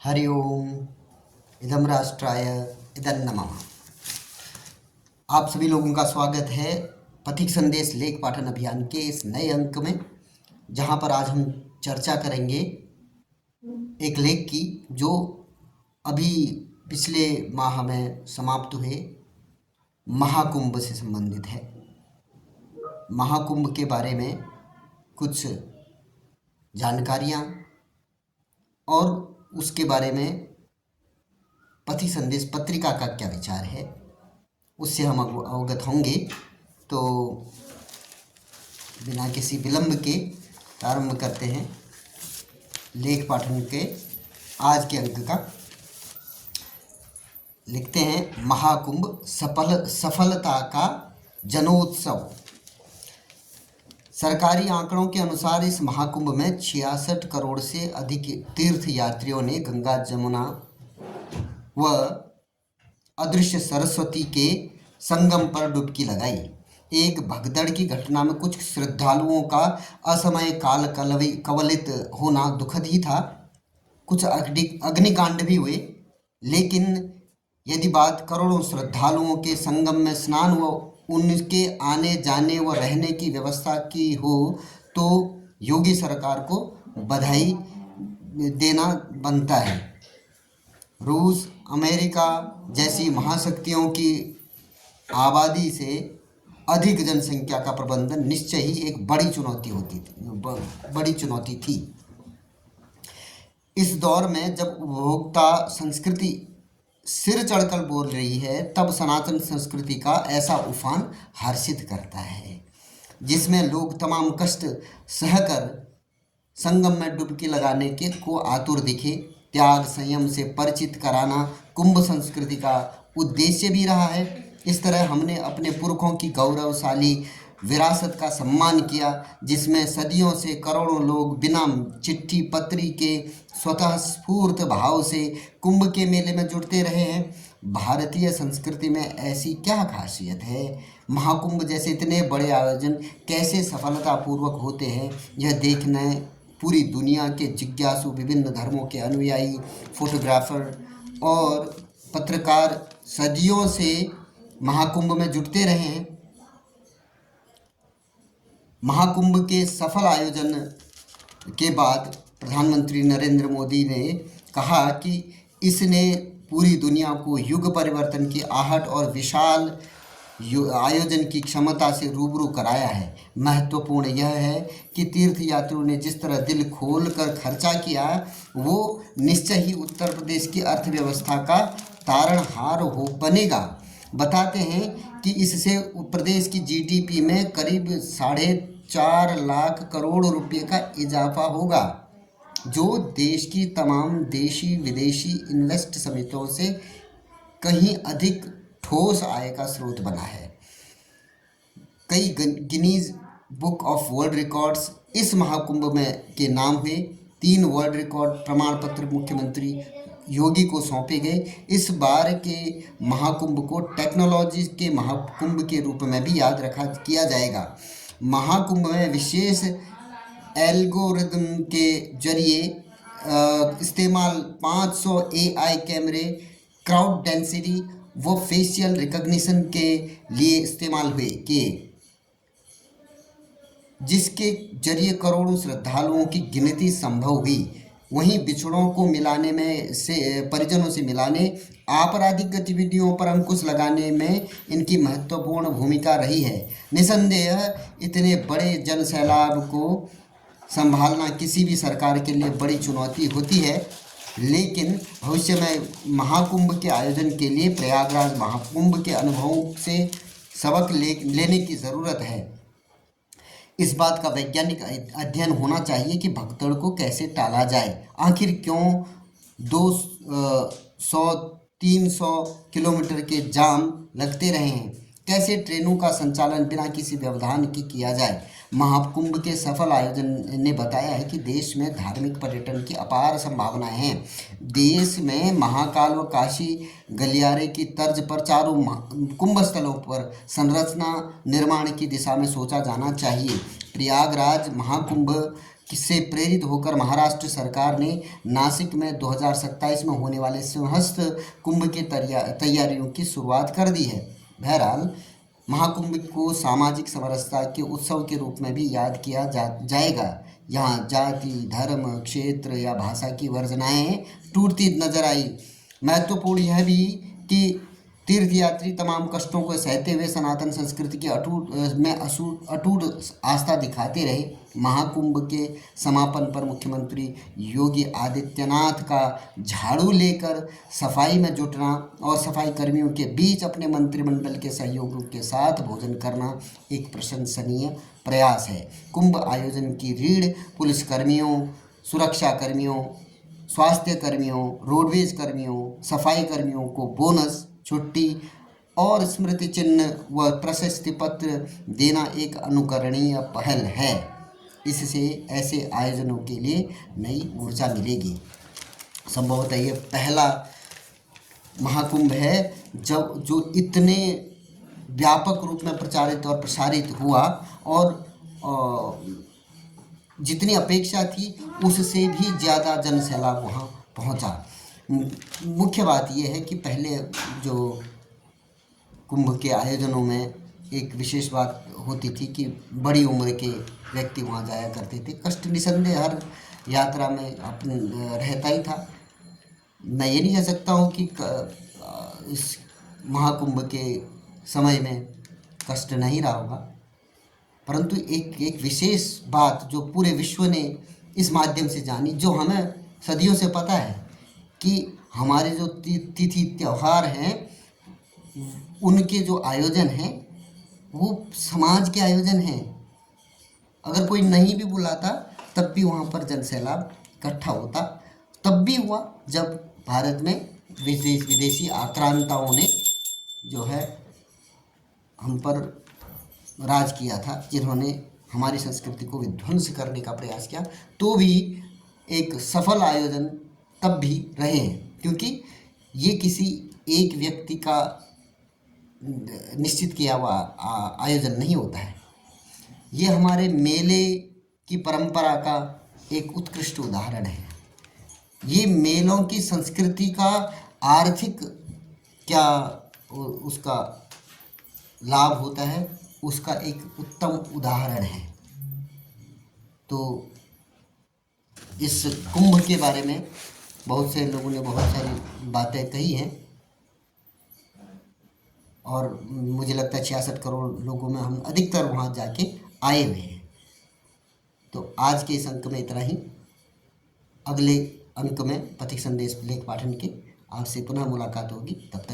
हरि ओम। इदं राष्ट्राय इदं नमः। आप सभी लोगों का स्वागत है पथिक संदेश लेख पाठन अभियान के इस नए अंक में, जहां पर आज हम चर्चा करेंगे एक लेख की जो अभी पिछले माह में समाप्त हुए महाकुंभ से संबंधित है। महाकुंभ के बारे में कुछ जानकारियाँ और उसके बारे में पथिक संदेश पत्रिका का क्या विचार है, उससे हम अवगत होंगे। तो बिना किसी विलंब के प्रारंभ करते हैं लेख पाठन के आज के अंक का। लिखते हैं, महाकुंभ सफलता का जनोत्सव। सरकारी आंकड़ों के अनुसार इस महाकुंभ में 66 करोड़ से अधिक तीर्थ यात्रियों ने गंगा, जमुना व अदृश्य सरस्वती के संगम पर डुबकी लगाई। एक भगदड़ की घटना में कुछ श्रद्धालुओं का असमय काल कवलित होना दुखद ही था। कुछ अग्निकांड भी हुए, लेकिन यदि बात करोड़ों श्रद्धालुओं के संगम में स्नान व उनके आने जाने व रहने की व्यवस्था की हो तो योगी सरकार को बधाई देना बनता है। रूस, अमेरिका जैसी महाशक्तियों की आबादी से अधिक जनसंख्या का प्रबंधन निश्चय ही एक बड़ी चुनौती थी। इस दौर में जब उपभोक्ता संस्कृति सिर चढ़कर बोल रही है, तब सनातन संस्कृति का ऐसा उफान हर्षित करता है, जिसमें लोग तमाम कष्ट सहकर संगम में डुबकी लगाने के को आतुर दिखे। त्याग संयम से परिचित कराना कुंभ संस्कृति का उद्देश्य भी रहा है। इस तरह हमने अपने पुरखों की गौरवशाली विरासत का सम्मान किया, जिसमें सदियों से करोड़ों लोग बिना चिट्ठी पत्री के स्वतः स्फूर्त भाव से कुंभ के मेले में जुटते रहे हैं। भारतीय संस्कृति में ऐसी क्या खासियत है? महाकुंभ जैसे इतने बड़े आयोजन कैसे सफलतापूर्वक होते हैं, यह देखने पूरी दुनिया के जिज्ञासु, विभिन्न धर्मों के अनुयायी, फोटोग्राफर और पत्रकार सदियों से महाकुंभ में जुटते रहे हैं। महाकुंभ के सफल आयोजन के बाद प्रधानमंत्री नरेंद्र मोदी ने कहा कि इसने पूरी दुनिया को युग परिवर्तन की आहट और विशाल आयोजन की क्षमता से रूबरू कराया है। महत्वपूर्ण यह है कि तीर्थ यात्रियों ने जिस तरह दिल खोल कर खर्चा किया, वो निश्चय ही उत्तर प्रदेश की अर्थव्यवस्था का तारणहार बनेगा। बताते हैं कि इससे प्रदेश की जीडीपी में करीब 4.5 लाख करोड़ रुपए का इजाफा होगा, जो देश की तमाम देशी विदेशी इन्वेस्ट समितियों से कहीं अधिक ठोस आय का स्रोत बना है। कई Guinness book of world records इस महाकुंभ में के नाम हुए। 3 वर्ल्ड रिकॉर्ड प्रमाण पत्र मुख्यमंत्री योगी को सौंपे गए। इस बार के महाकुंभ को टेक्नोलॉजी के महाकुंभ के रूप में भी याद किया जाएगा। महाकुंभ में विशेष एल्गोरिदम के जरिए इस्तेमाल 500 AI कैमरे क्राउड डेंसिटी वो फेशियल रिकग्निशन के लिए इस्तेमाल हुए जिसके जरिए करोड़ों श्रद्धालुओं की गिनती संभव हुई। वहीं बिछड़ों को मिलाने में से परिजनों से मिलाने, आपराधिक गतिविधियों पर अंकुश लगाने में इनकी महत्वपूर्ण भूमिका रही है। निसंदेह इतने बड़े जन सैलाब को संभालना किसी भी सरकार के लिए बड़ी चुनौती होती है, लेकिन भविष्य में महाकुंभ के आयोजन के लिए प्रयागराज महाकुंभ के अनुभवों से सबक लेने की ज़रूरत है। इस बात का वैज्ञानिक अध्ययन होना चाहिए कि भगदड़ को कैसे टाला जाए। आखिर क्यों 200-300 किलोमीटर के जाम लगते रहे हैं? कैसे ट्रेनों का संचालन बिना किसी व्यवधान के किया जाए? महाकुंभ के सफल आयोजन ने बताया है कि देश में धार्मिक पर्यटन की अपार संभावनाएं हैं। देश में महाकाल व काशी गलियारे की तर्ज पर चारों कुंभ स्थलों पर संरचना निर्माण की दिशा में सोचा जाना चाहिए। प्रयागराज महाकुंभ से प्रेरित होकर महाराष्ट्र सरकार ने नासिक में 2027 में होने वाले सिंहस्थ कुंभ की तैयारियों की शुरुआत कर दी है। बहरहाल महाकुंभ को सामाजिक समरसता के उत्सव के रूप में भी याद किया जाएगा। यहाँ जाति, धर्म, क्षेत्र या भाषा की वर्जनाएं टूटती नजर आई। महत्वपूर्ण यह भी कि तीर्थयात्री तमाम कष्टों को सहते हुए सनातन संस्कृति की अटूट आस्था दिखाते रहे। महाकुंभ के समापन पर मुख्यमंत्री योगी आदित्यनाथ का झाड़ू लेकर सफाई में जुटना और सफाई कर्मियों के बीच अपने मंत्रिमंडल के सहयोगियों के साथ भोजन करना एक प्रशंसनीय प्रयास है। कुंभ आयोजन की रीढ़ पुलिसकर्मियों, सुरक्षा कर्मियों, स्वास्थ्य कर्मियों, रोडवेज कर्मियों, सफाई कर्मियों को बोनस, छुट्टी और स्मृति चिन्ह व प्रशस्ति पत्र देना एक अनुकरणीय पहल है। इससे ऐसे आयोजनों के लिए नई ऊर्जा मिलेगी। संभवतः ये पहला महाकुंभ है जो इतने व्यापक रूप में प्रचारित और प्रसारित हुआ और जितनी अपेक्षा थी उससे भी ज़्यादा जन सैलाब वहाँ पहुँचा। मुख्य बात यह है कि पहले जो कुंभ के आयोजनों में एक विशेष बात होती थी कि बड़ी उम्र के व्यक्ति वहाँ जाया करते थे। कष्ट निसंदेह हर यात्रा में अपने रहता ही था। मैं ये नहीं कह सकता हूँ कि इस महाकुंभ के समय में कष्ट नहीं रहा होगा, परंतु एक विशेष बात जो पूरे विश्व ने इस माध्यम से जानी, जो हमें सदियों से पता है कि हमारे जो तिथि त्यौहार हैं उनके जो आयोजन हैं वो समाज के आयोजन हैं। अगर कोई नहीं भी बुलाता तब भी वहाँ पर जन सैलाब इकट्ठा होता। तब भी हुआ जब भारत में विदेशी आक्रांताओं ने जो है हम पर राज किया था, जिन्होंने हमारी संस्कृति को विध्वंस करने का प्रयास किया, तो भी एक सफल आयोजन तब भी रहे हैं, क्योंकि ये किसी एक व्यक्ति का निश्चित किया हुआ आयोजन नहीं होता है। ये हमारे मेले की परंपरा का एक उत्कृष्ट उदाहरण है। ये मेलों की संस्कृति का आर्थिक क्या उसका लाभ होता है, उसका एक उत्तम उदाहरण है। तो इस कुंभ के बारे में बहुत से लोगों ने बहुत सारी बातें कही हैं और मुझे लगता है 66 करोड़ लोगों में हम अधिकतर वहाँ जाके आए हुए हैं। तो आज के इस अंक में इतना ही। अगले अंक में पथिक संदेश लेख पाठन के आपसे पुनः मुलाकात होगी। तब तक